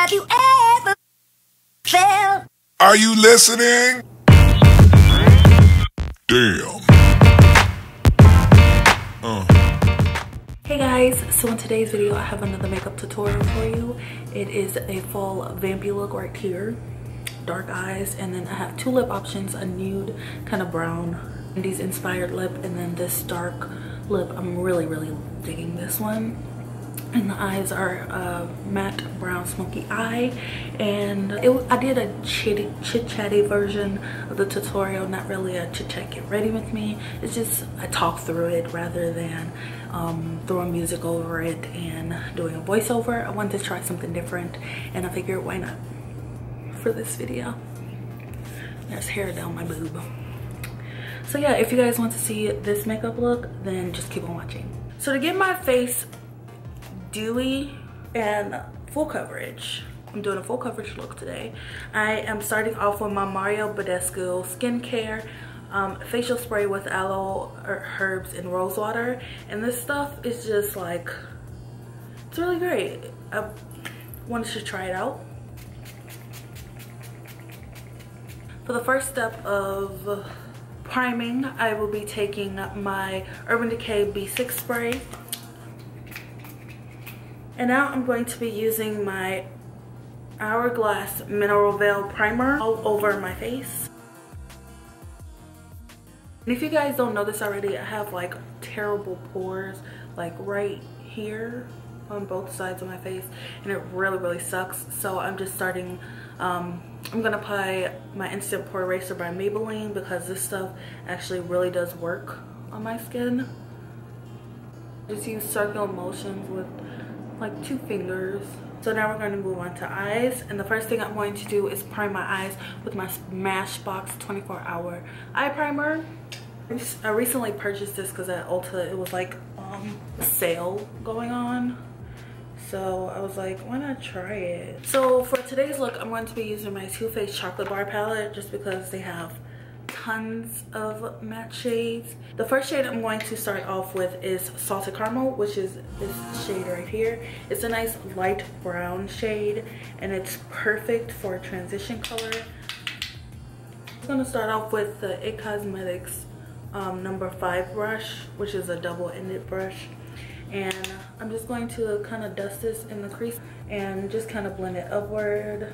Have you ever felt? Are you listening? Damn. Hey guys, so in today's video I have another makeup tutorial for you. It is a full vampy look right here, dark eyes, and then I have two lip options, a nude kind of brown Indies inspired lip, and then this dark lip. I'm really digging this one. And the eyes are matte brown smoky eye, and I did a chit-chatty version of the tutorial, not really a chit-chat get ready with me. It's just I talk through it rather than throwing music over it and doing a voiceover. I wanted to try something different, and I figured why not for this video. There's hair down my boob. So yeah, if you guys want to see this makeup look, then just keep on watching. So to get my face dewy and full coverage, I'm doing a full coverage look today. I am starting off with my Bedescu skincare facial spray with aloe herbs and rose water, and this stuff is just like, it's really great. I wanted to try it out. For the first step of priming, I will be taking my Urban Decay B6 spray. And now I'm going to be using my Hourglass Mineral Veil Primer all over my face. And if you guys don't know this already, I have like terrible pores like right here on both sides of my face, and it really sucks. So I'm just starting, I'm gonna apply my Instant Pore Eraser by Maybelline because this stuff actually really does work on my skin. Just use circular motions with like 2 fingers. So now we're going to move on to eyes, and the first thing I'm going to do is prime my eyes with my Smashbox 24-hour eye primer. I recently purchased this because at Ulta it was like a sale going on, so I was like, why not try it? So for today's look, I'm going to be using my Too Faced Chocolate Bar palette just because they have tons of matte shades. The first shade I'm going to start off with is Salted Caramel, which is this shade right here. It's a nice light brown shade, and it's perfect for a transition color. I'm going to start off with the It Cosmetics number 5 brush, which is a double-ended brush, and I'm just going to kind of dust this in the crease and just kind of blend it upward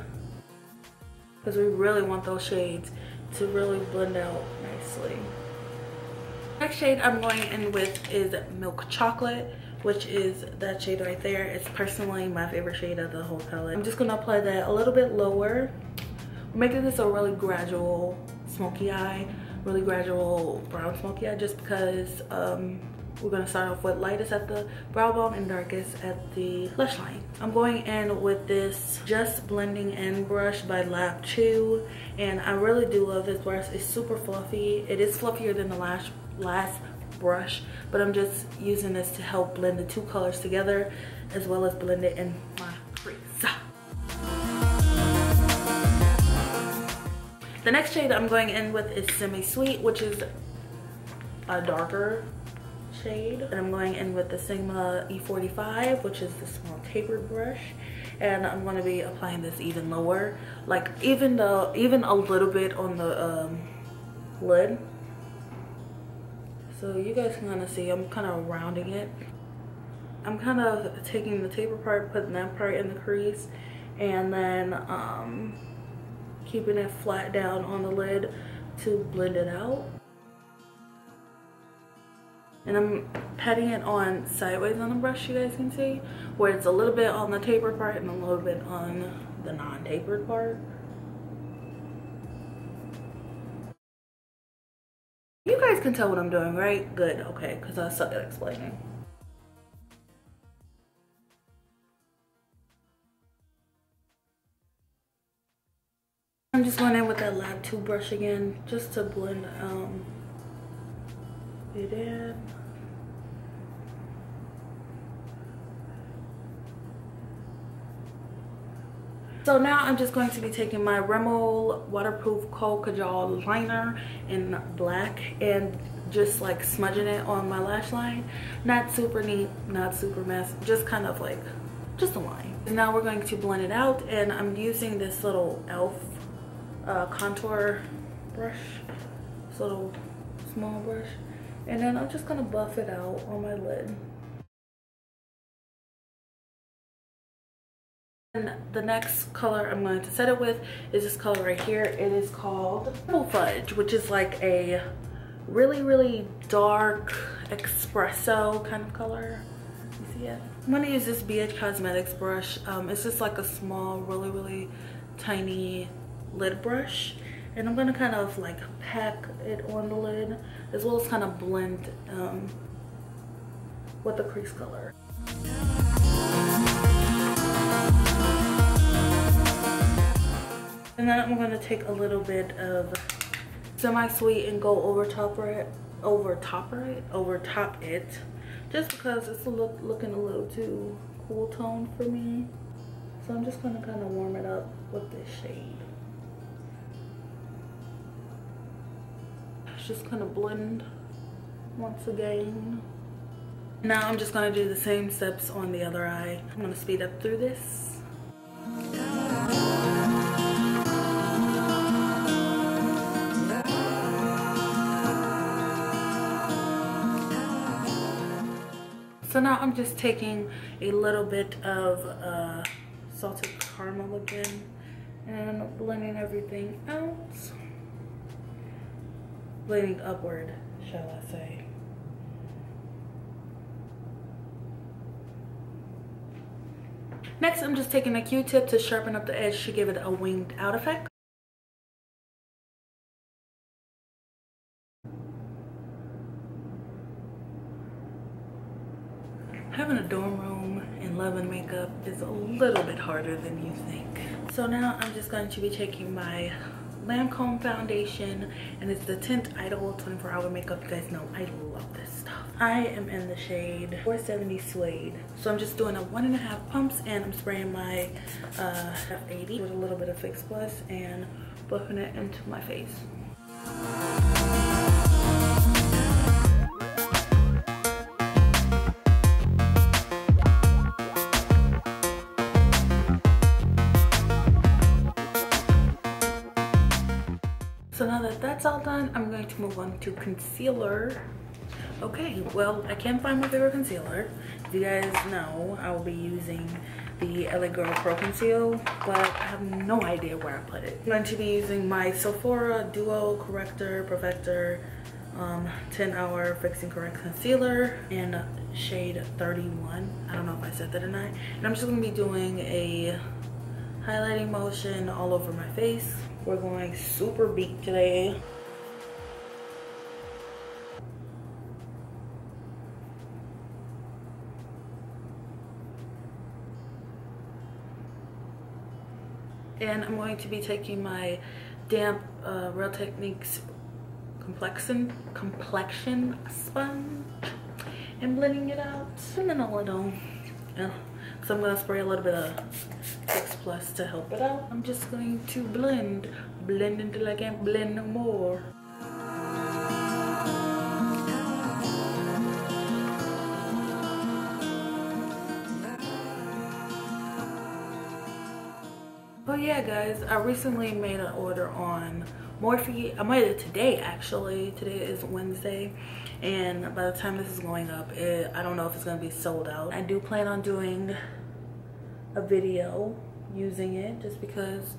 because we really want those shades to really blend out nicely. Next shade I'm going in with is Milk Chocolate, which is that shade right there. It's personally my favorite shade of the whole palette. I'm just gonna apply that a little bit lower. We're making this a really gradual smoky eye, really gradual brown smoky eye, just because we're gonna start off with lightest at the brow bone and darkest at the lash line. I'm going in with this Just Blending In brush by Lab 2, and I really do love this brush. It's super fluffy. It is fluffier than the last brush, but I'm just using this to help blend the 2 colors together as well as blend it in my crease. The next shade I'm going in with is Semi Sweet, which is a darker shade, and I'm going in with the Sigma E45, which is the small tapered brush, and I'm going to be applying this even lower, like even a little bit on the lid, so you guys can kind of see. I'm kind of rounding it. I'm kind of taking the taper part, putting that part in the crease, and then keeping it flat down on the lid to blend it out. And I'm patting it on sideways on the brush, you guys can see, where it's a little bit on the tapered part and a little bit on the non-tapered part. You guys can tell what I'm doing, right? Good, okay, because I suck at explaining. I'm just going in with that Lab 2 brush again, just to blend it in. So now I'm just going to be taking my Rimmel waterproof kohl kajal liner in black and just like smudging it on my lash line. Not super neat, not super mess, just kind of like just a line. Now we're going to blend it out, and I'm using this little e.l.f. Contour brush, this little small brush, and then I'm just gonna buff it out on my lid. And the next color I'm going to set it with is this color right here. It is called Fudge, which is like a really dark espresso kind of color. You see it? I'm gonna use this BH Cosmetics brush. It's just like a small, really tiny lid brush, and I'm gonna kind of like pack it on the lid as well as kind of blend with the crease color. And then I'm gonna take a little bit of semi-sweet and go over top it, just because it's looking a little too cool tone for me. So I'm just gonna kind of warm it up with this shade. Just kind of blend once again. Now I'm just gonna do the same steps on the other eye. I'm gonna speed up through this. So now I'm just taking a little bit of salted caramel again and blending everything out. Blending upward, shall I say. Next, I'm just taking a Q-tip to sharpen up the edge to give it a winged out effect. Having a dorm room and loving makeup is a little bit harder than you think. So now I'm just going to be taking my Lancome foundation, and it's the tint Idole 24-hour makeup. You guys know I love this stuff. I am in the shade 470 Suede. So I'm just doing a 1.5 pumps, and I'm spraying my F80 with a little bit of Fix Plus and buffing it into my face. So now that that's all done, I'm going to move on to concealer. Okay, well, I can't find my favorite concealer. If you guys know, I will be using the LA Girl Pro Conceal, but I have no idea where I put it. I'm going to be using my Sephora Duo Corrector Perfector 10-hour Fix and Correct Concealer in shade 31. I don't know if I said that or not. And I'm just going to be doing a highlighting motion all over my face. We're going super beat today. And I'm going to be taking my damp Real Techniques complexion sponge and blending it out. And then a little, so I'm gonna spray a little bit of Fix Plus to help it out. I'm just going to blend until I can't blend no more. Oh yeah, guys, I recently made an order on MUFE. I made it today, actually. Today is Wednesday, and by the time this is going up, I don't know if it's gonna be sold out. I do plan on doing a video using it just because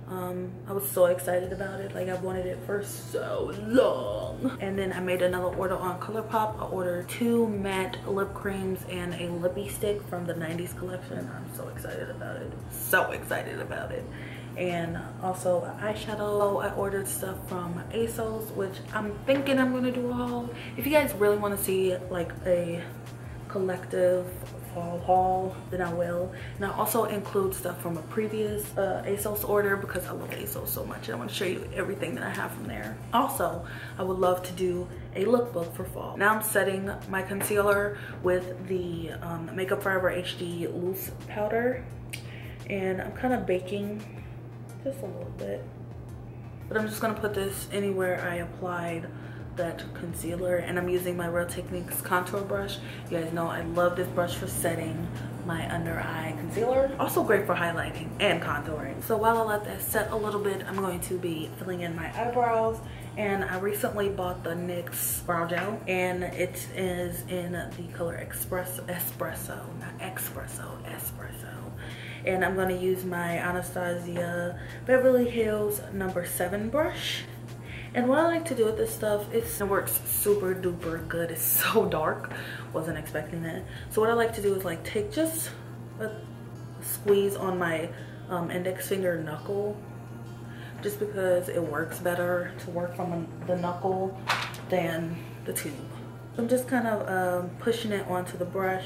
I was so excited about it. Like, I've wanted it for so long. And then I made another order on ColourPop. I ordered 2 matte lip creams and a lippy stick from the 90s collection. I'm so excited about it. So excited about it. And also eyeshadow. I ordered stuff from ASOS, which I'm thinking I'm gonna do a haul. If you guys really want to see like a collective fall haul, then I will. And I also include stuff from a previous ASOS order because I love ASOS so much, and I want to show you everything that I have from there. Also, I would love to do a lookbook for fall. Now I'm setting my concealer with the Makeup Forever HD loose powder, and I'm kind of baking just a little bit, but I'm just gonna put this anywhere I applied that concealer. And I'm using my Real Techniques contour brush. You guys know I love this brush for setting my under eye concealer. Also great for highlighting and contouring. So while I let that set a little bit, I'm going to be filling in my eyebrows. And I recently bought the NYX brow gel, and it is in the color espresso. And I'm going to use my Anastasia Beverly Hills number 7 brush. And what I like to do with this stuff, it works super duper good. It's so dark, wasn't expecting that. So what I like to do is like take just a squeeze on my index finger knuckle, just because it works better to work from the knuckle than the tube. I'm just kind of pushing it onto the brush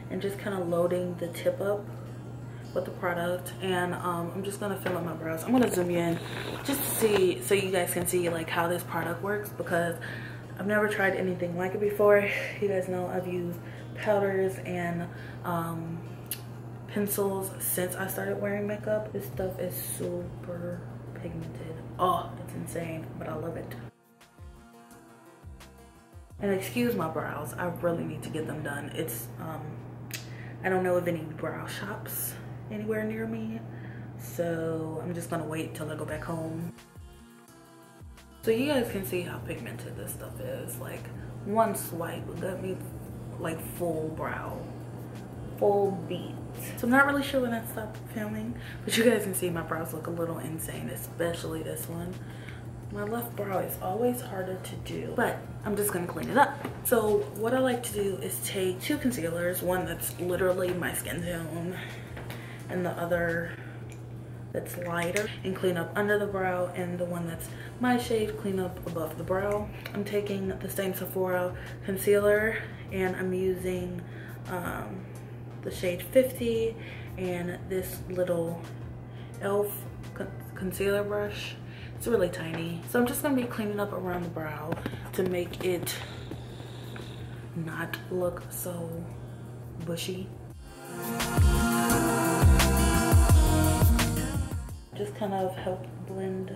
and just kind of loading the tip up with the product, and I'm just gonna fill up my brows. I'm gonna zoom you in just to see, so you guys can see like how this product works, because I've never tried anything like it before. You guys know I've used powders and pencils since I started wearing makeup. This stuff is super pigmented. Oh, it's insane, but I love it. And excuse my brows, I really need to get them done. It's I don't know of any brow shops anywhere near me, so I'm just gonna wait till I go back home. So you guys can see how pigmented this stuff is. Like one swipe got me like full brow, full beat. So I'm not really sure when I stopped filming, but you guys can see my brows look a little insane, especially this one. My left brow is always harder to do, but I'm just gonna clean it up. So what I like to do is take 2 concealers, one that's literally my skin tone and the other that's lighter, and clean up under the brow, and the one that's my shade, clean up above the brow. I'm taking the same Sephora concealer, and I'm using the shade 50 and this little e.l.f. concealer brush. It's really tiny. So I'm just gonna be cleaning up around the brow to make it not look so bushy. Just kind of help blend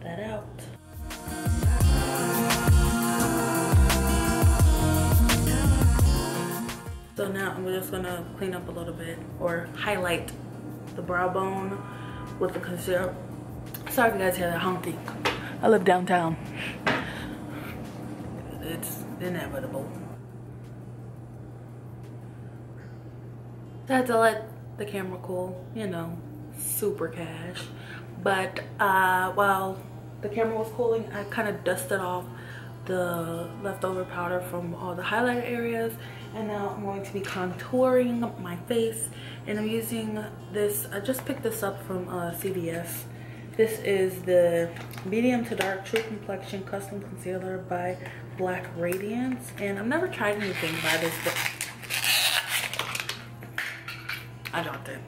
that out. So now I'm just gonna clean up a little bit, or highlight the brow bone with the concealer. Sorry if you guys hear that honking. I live downtown. It's inevitable. I had to let the camera cool, you know, super cash. But while the camera was cooling, I kind of dusted off the leftover powder from all the highlighter areas, and now I'm going to be contouring my face, and I'm using this, I just picked this up from CVS. This is the medium to dark true complexion custom concealer by Black Radiance, and I've never tried anything by this, but I dropped it.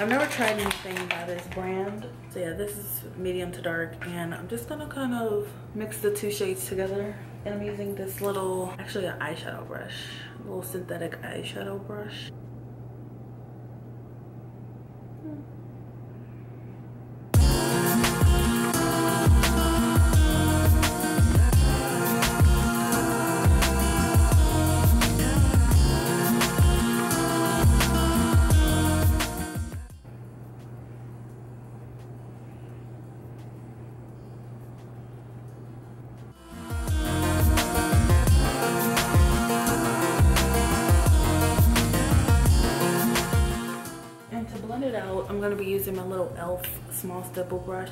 I've never tried anything by this brand. So yeah, this is medium to dark, and I'm just gonna kind of mix the 2 shades together. And I'm using this little, actually an eyeshadow brush, a little synthetic eyeshadow brush. I'm going to be using my little e.l.f. small stipple brush.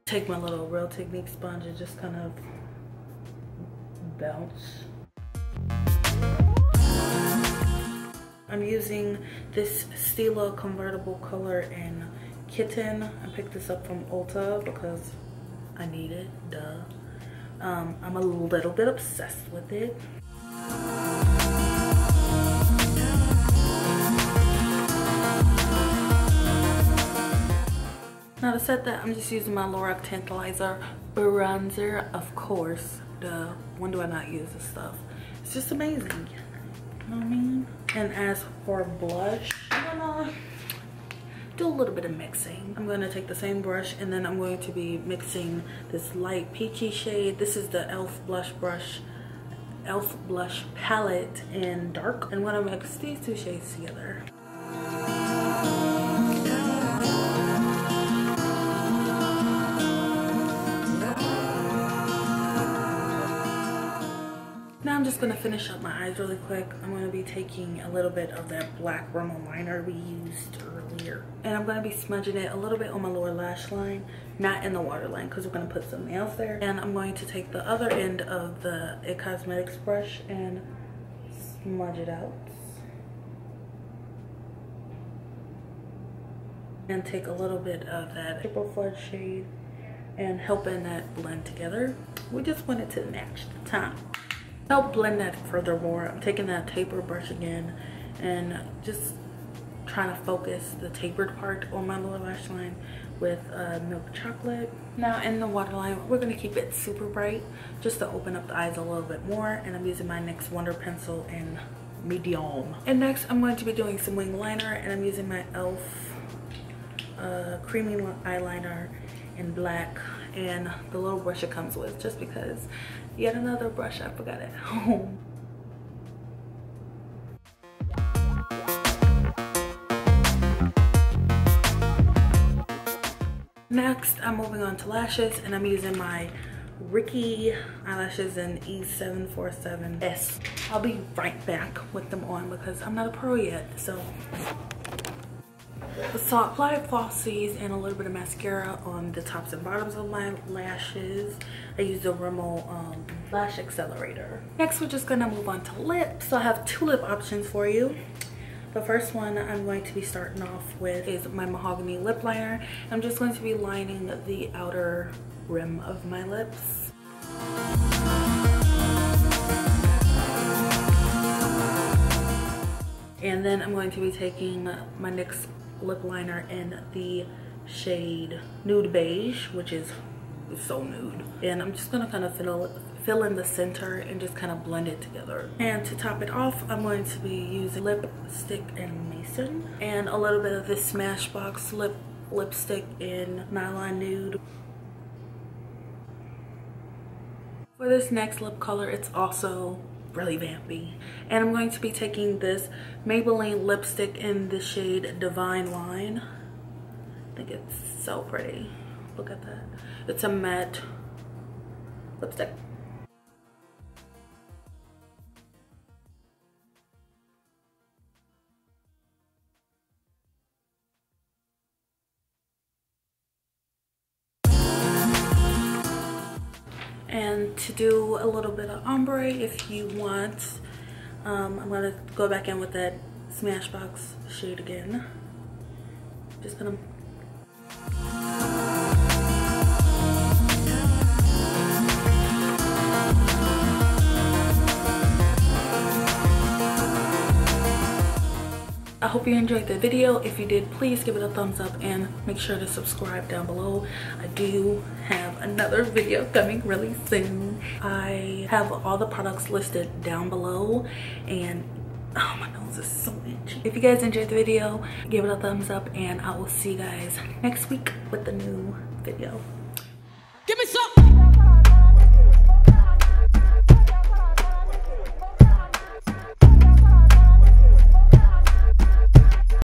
Take my little Real Technique sponge and just kind of bounce. I'm using this Stila convertible color in Kitten. I picked this up from Ulta because I need it, duh. I'm a little bit obsessed with it. Now to set that, I'm just using my Lorac Tantalizer bronzer, of course. Duh, when do I not use this stuff? It's just amazing, you know what I mean? And as for blush, I'm gonna do a little bit of mixing. I'm going to take the same brush and then I'm going to be mixing this light peachy shade. This is the e.l.f. blush palette in dark. I'm going to mix these two shades together. Now I'm just going to finish up my eyes really quick. I'm going to be taking a little bit of that black rimmel liner we used earlier. And I'm going to be smudging it a little bit on my lower lash line, not in the waterline because we're going to put some nails there. And I'm going to take the other end of the IT Cosmetics brush and smudge it out. And take a little bit of that triple fudge shade and helping that blend together. We just want it to match the top. Help blend that furthermore. I'm taking that taper brush again and just trying to focus the tapered part on my lower lash line with milk chocolate. Now in the waterline, we're going to keep it super bright just to open up the eyes a little bit more, and I'm using my NYX Wonder Pencil in medium. And next I'm going to be doing some wing liner, and I'm using my e.l.f. Creamy eyeliner in black and the little brush it comes with, just because yet another brush I forgot at home. Next I'm moving on to lashes, and I'm using my Ricky eyelashes in E747S. I'll be right back with them on because I'm not a pro yet. So I applied falsies and a little bit of mascara on the tops and bottoms of my lashes. I used the Rimmel lash accelerator. Next we're just gonna move on to lips. So I have two lip options for you. The first one I'm going to be starting off with is my mahogany lip liner. I'm just going to be lining the outer rim of my lips. And then I'm going to be taking my NYX lip liner in the shade Nude Beige, which is so nude. And I'm just gonna kind of fill in the center and just kind of blend it together. And to top it off, I'm going to be using lipstick and Maison and a little bit of this Smashbox lipstick in Nylon Nude. For this next lip color, it's also really vampy, and I'm going to be taking this Maybelline lipstick in the shade Devine Wine. I think it's so pretty. Look at that. It's a matte lipstick. And to do a little bit of ombre if you want, I'm going to go back in with that Smashbox shade again. Just going to I hope you enjoyed the video. If you did, please give it a thumbs up and make sure to subscribe down below. I do have another video coming really soon. I have all the products listed down below, and oh, my nose is so itchy. If you guys enjoyed the video, give it a thumbs up, and I will see you guys next week with the new video. Give me some!